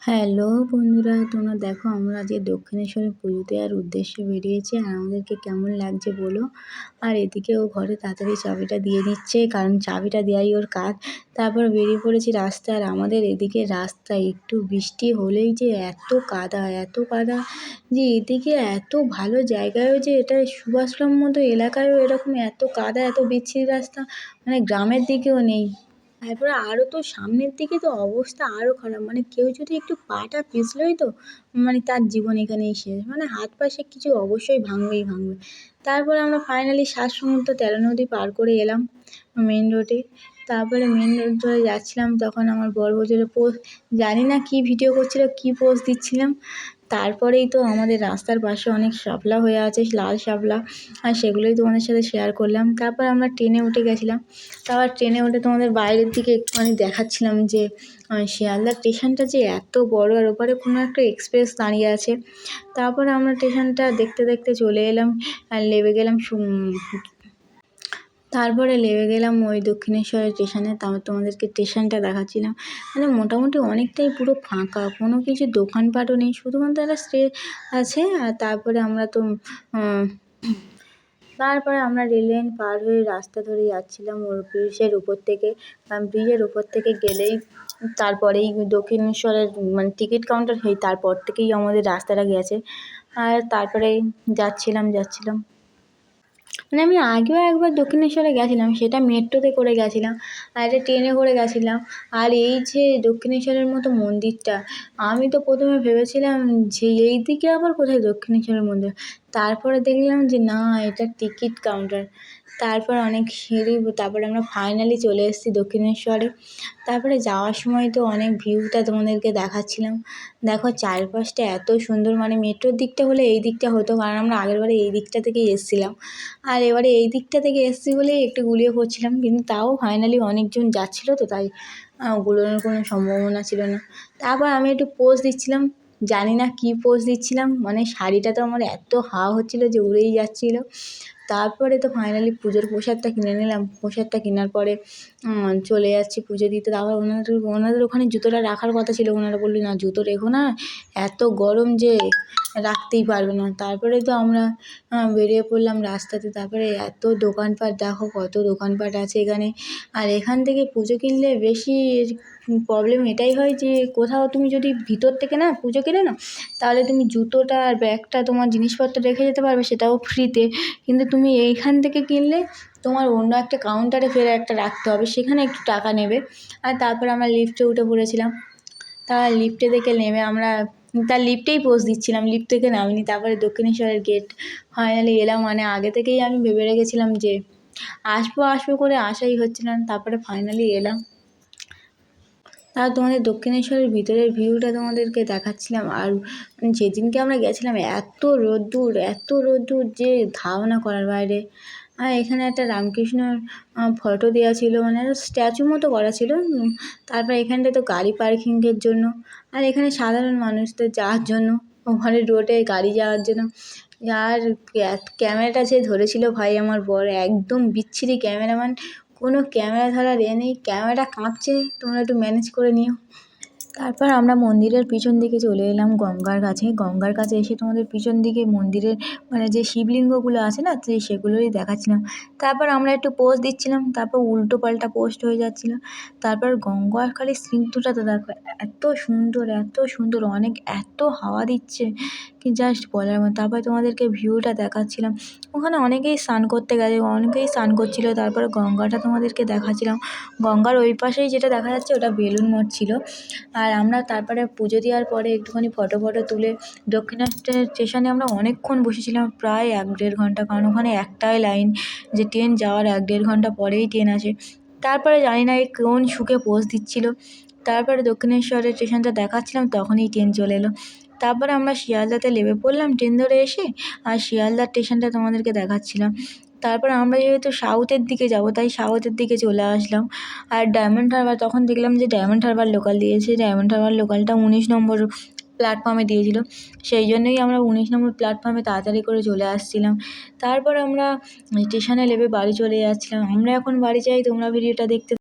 Hello বন্ধুরা, তোমরা দেখো আমরা আজকে দক্ষিণেশ্বরে পুজো দেওয়ার উদ্দেশ্যে বেরিয়েছি। আর আমাদেরকে কেমন লাগছে বলো। আর এদিকে ও ঘরে তাড়াতাড়ি চাবিটা দিয়ে দিচ্ছে, কারণ চাবিটা দেওয়াই ওর কাজ। তারপর বেরিয়ে পড়েছি রাস্তায়। আর আমাদের এদিকে রাস্তায় একটু বৃষ্টি হলেই যে এত কাদা যে এদিকে এত ভালো জায়গায়ও যে এটা সুভাষগ্রাম মতো এলাকায়ও এরকম এত কাদা, এত বিচ্ছিরি রাস্তা মানে গ্রামের দিকেও নেই। তারপরে আরও তো সামনের দিকে তো অবস্থা আরও খারাপ, মানে কেউ যদি একটু পাটা পিছলোই তো মানে তার জীবন এখানেই শেষ, মানে হাত পা সে কিছু অবশ্যই ভাঙবেই ভাঙবে। তারপরে আমরা ফাইনালি ৭ সমুদ্র ১৩ নদী পার করে এলাম মেন রোডে। তারপরে মেন রোড ধরে যাচ্ছিলাম, তখন আমার বর বলছিল জানি না কী ভিডিও করছিল, কী পোজ দিচ্ছিলাম। তারপরেই তো আমাদের রাস্তার পাশে অনেক শাপলা হয়ে আছে, লাল শাপলা, আর সেগুলোই তোমাদের সাথে শেয়ার করলাম। তারপর আমরা ট্রেনে উঠে গেছিলাম। তারপর ট্রেনে উঠে তোমাদের বাইরের দিকে একটুখানি দেখাচ্ছিলাম যে শিয়ালদা স্টেশনটা যে এত বড়, আর ওপারে কোনো একটা এক্সপ্রেস দাঁড়িয়ে আছে। তারপরে আমরা স্টেশনটা দেখতে দেখতে চলে এলাম আর নেমে গেলাম তারপরে নেমে গেলাম ওই দক্ষিণেশ্বরের স্টেশনে। তারপর তোমাদেরকে স্টেশনটা দেখাচ্ছিলাম, মানে মোটামুটি অনেকটাই পুরো ফাঁকা, কোনো কিছু দোকানপাটও নেই, শুধুমাত্র একটা আছে। আর তারপরে আমরা রেল লাইন পার হয়ে রাস্তা ধরে যাচ্ছিলাম ওর ব্রিজের উপর থেকে। কারণ ব্রিজের উপর থেকে গেলেই তারপরেই দক্ষিণেশ্বরের মানে টিকিট কাউন্টার, তারপর থেকেই আমাদের রাস্তাটা গেছে। আর তারপরে যাচ্ছিলাম মানে আমি আগেও একবার দক্ষিণেশ্বরে গেছিলাম, সেটা মেট্রোতে করে গেছিলাম, আর এটা ট্রেনে করে গেছিলাম। আর এই যে দক্ষিণেশ্বরের মতো মন্দিরটা, আমি তো প্রথমে ভেবেছিলাম যে এই দিকে আবার কোথায় দক্ষিণেশ্বরের মন্দির, তারপরে দেখলাম যে না, এটা টিকিট কাউন্টার। তারপর অনেক সিঁড়ি, তারপরে আমরা ফাইনালি চলে এসেছি দক্ষিণেশ্বরে। তারপরে যাওয়ার সময় তো অনেক ভিউটা তোমাদেরকে দেখাচ্ছিলাম। দেখো চারপাশটা এত সুন্দর, মানে মেট্রোর দিকটা হলে এই দিকটা হতো, কারণ আমরা আগেরবারে এই দিকটা থেকেই এসেছিলাম। আর এবারে এই দিকটা থেকে এসেছি বলেই একটু গুলিয়ে পড়ছিলাম, কিন্তু তাও ফাইনালি অনেকজন যাচ্ছিল তো তাই গুলোনোর কোনো সম্ভাবনা ছিল না। তারপর আমি একটু পোজ দিচ্ছিলাম, জানি না কী পোজ দিচ্ছিলাম, মানে শাড়িটা তো আমার এত হাওয়া হচ্ছিলো যে উড়েই যাচ্ছিলো। তারপরে তো ফাইনালি পুজোর প্রসাদটা কিনে নিলাম। প্রসাদটা কেনার পরে চলে যাচ্ছি পুজো দিতে। তারপর ওনাদের ওখানে জুতোটা রাখার কথা ছিল, ওনারা বললো না জুতো রেখো না, এত গরম যে রাখতেই পারবে না। তারপরে তো আমরা বেরিয়ে পড়লাম রাস্তাতে। তারপরে এত দোকানপাট, দেখো কত দোকানপাট আছে এখানে। আর এখান থেকে পুজো কিনলে বেশি প্রবলেম এটাই হয় যে কোথাও তুমি যদি ভিতর থেকে না পুজো কেনো না, তাহলে তুমি জুতোটা আর ব্যাগটা তোমার জিনিসপত্র রেখে যেতে পারবে, সেটাও ফ্রিতে। কিন্তু তুমি এইখান থেকে কিনলে তোমার অন্য একটা কাউন্টারে ফের একটা রাখতে হবে, সেখানে একটু টাকা নেবে। আর তারপর আমরা লিফটে উঠে পড়েছিলাম। লিফটে থেকে নেমে আমরা তার লিফটেই পোজ দিচ্ছিলাম, লিফট থেকে নামিনি। তারপরে দক্ষিণেশ্বরের গেট ফাইনালি এলাম, মানে আগে থেকেই আমি ভেবে রেখেছিলাম যে আসবো করে আসাই হচ্ছিল না। তারপরে ফাইনালি এলাম। তোমাদের দক্ষিণেশ্বরের ভিতরের ভিউটা তোমাদেরকে দেখাচ্ছিলাম। আর যেদিনকে আমরা গেছিলাম এত রোদ্দুর যে ধারণা করার বাইরে। আর এখানে একটা রামকৃষ্ণর ফটো দেওয়া ছিল, মানে স্ট্যাচু মতো করা ছিল। তারপর এখানটা তো গাড়ি পার্কিংয়ের জন্য, আর এখানে সাধারণ মানুষদের যাওয়ার জন্য, ওখানে রোডে গাড়ি যাওয়ার জন্য। আর ক্যামেরাটা যে ধরেছিল ভাই আমার বর, একদম বিচ্ছিরি ক্যামেরাম্যান, কোনো ক্যামেরা ধরার নেই, ক্যামেরা কাঁপছে, তোমরা একটু ম্যানেজ করে নিও। তারপর আমরা মন্দিরের পিছন দিকে চলে এলাম গঙ্গার কাছে। গঙ্গার কাছে এসে তোমাদের পিছন দিকে মন্দিরের মানে যে শিবলিঙ্গগুলো আছে না, সেগুলোই দেখাচ্ছিলাম। তারপর আমরা একটু পোজ দিচ্ছিলাম, তারপর উল্টো পাল্টা পোস্ট হয়ে যাচ্ছিলো। তারপর গঙ্গার খালি স্নিগ্ধটা তো দেখো, এত সুন্দর, অনেক এত হাওয়া দিচ্ছে কি জাস্ট বলার মতো। তারপর তোমাদেরকে ভিউটা দেখাচ্ছিলাম। ওখানে অনেকেই স্নান করতে গেছে, অনেকেই স্নান করছিলো। তারপরে গঙ্গাটা তোমাদেরকে দেখাচ্ছিলাম। গঙ্গার ওই পাশেই যেটা দেখা যাচ্ছে ওটা বেলুড় মঠ ছিল। আর আমরা তারপরে পুজো দেওয়ার পরে একটুখানি ফটো তুলে দক্ষিণেশ্বর স্টেশনে আমরা অনেকক্ষণ বসেছিলাম, প্রায় ১-১.৫ ঘন্টা, কারণ ওখানে একটাই লাইন যে ট্রেন যাওয়ার ১-১.৫ ঘন্টা পরেই ট্রেন আসে। তারপরে জানি না কোন সুখে পোজ দিচ্ছিলো। তারপরে দক্ষিণেশ্বরের স্টেশনটা দেখাচ্ছিলাম, তখনই ট্রেন চলে এলো। তারপরে আমরা শিয়ালদাতে নেমে পড়লাম ট্রেন ধরে এসে, আর শিয়ালদার স্টেশনটা তোমাদেরকে দেখাচ্ছিলাম। তারপর আমরা যেহেতু সাউথের দিকে যাব, তাই সাউথের দিকে চলে আসলাম। আর ডায়মন্ড হারবার, তখন দেখলাম যে ডায়মন্ড হারবার লোকাল দিয়েছে। ডায়মন্ড হারবার লোকালটা ১৯ নম্বর প্ল্যাটফর্মে দিয়েছিল, সেই জন্যই আমরা ১৯ নম্বর প্ল্যাটফর্মে তাড়াতাড়ি করে চলে আসছিলাম। তারপর আমরা স্টেশনে নেমে বাড়ি চলে যাচ্ছিলাম। আমরা এখন বাড়ি যাই, তোমরা ভিডিওটা দেখতে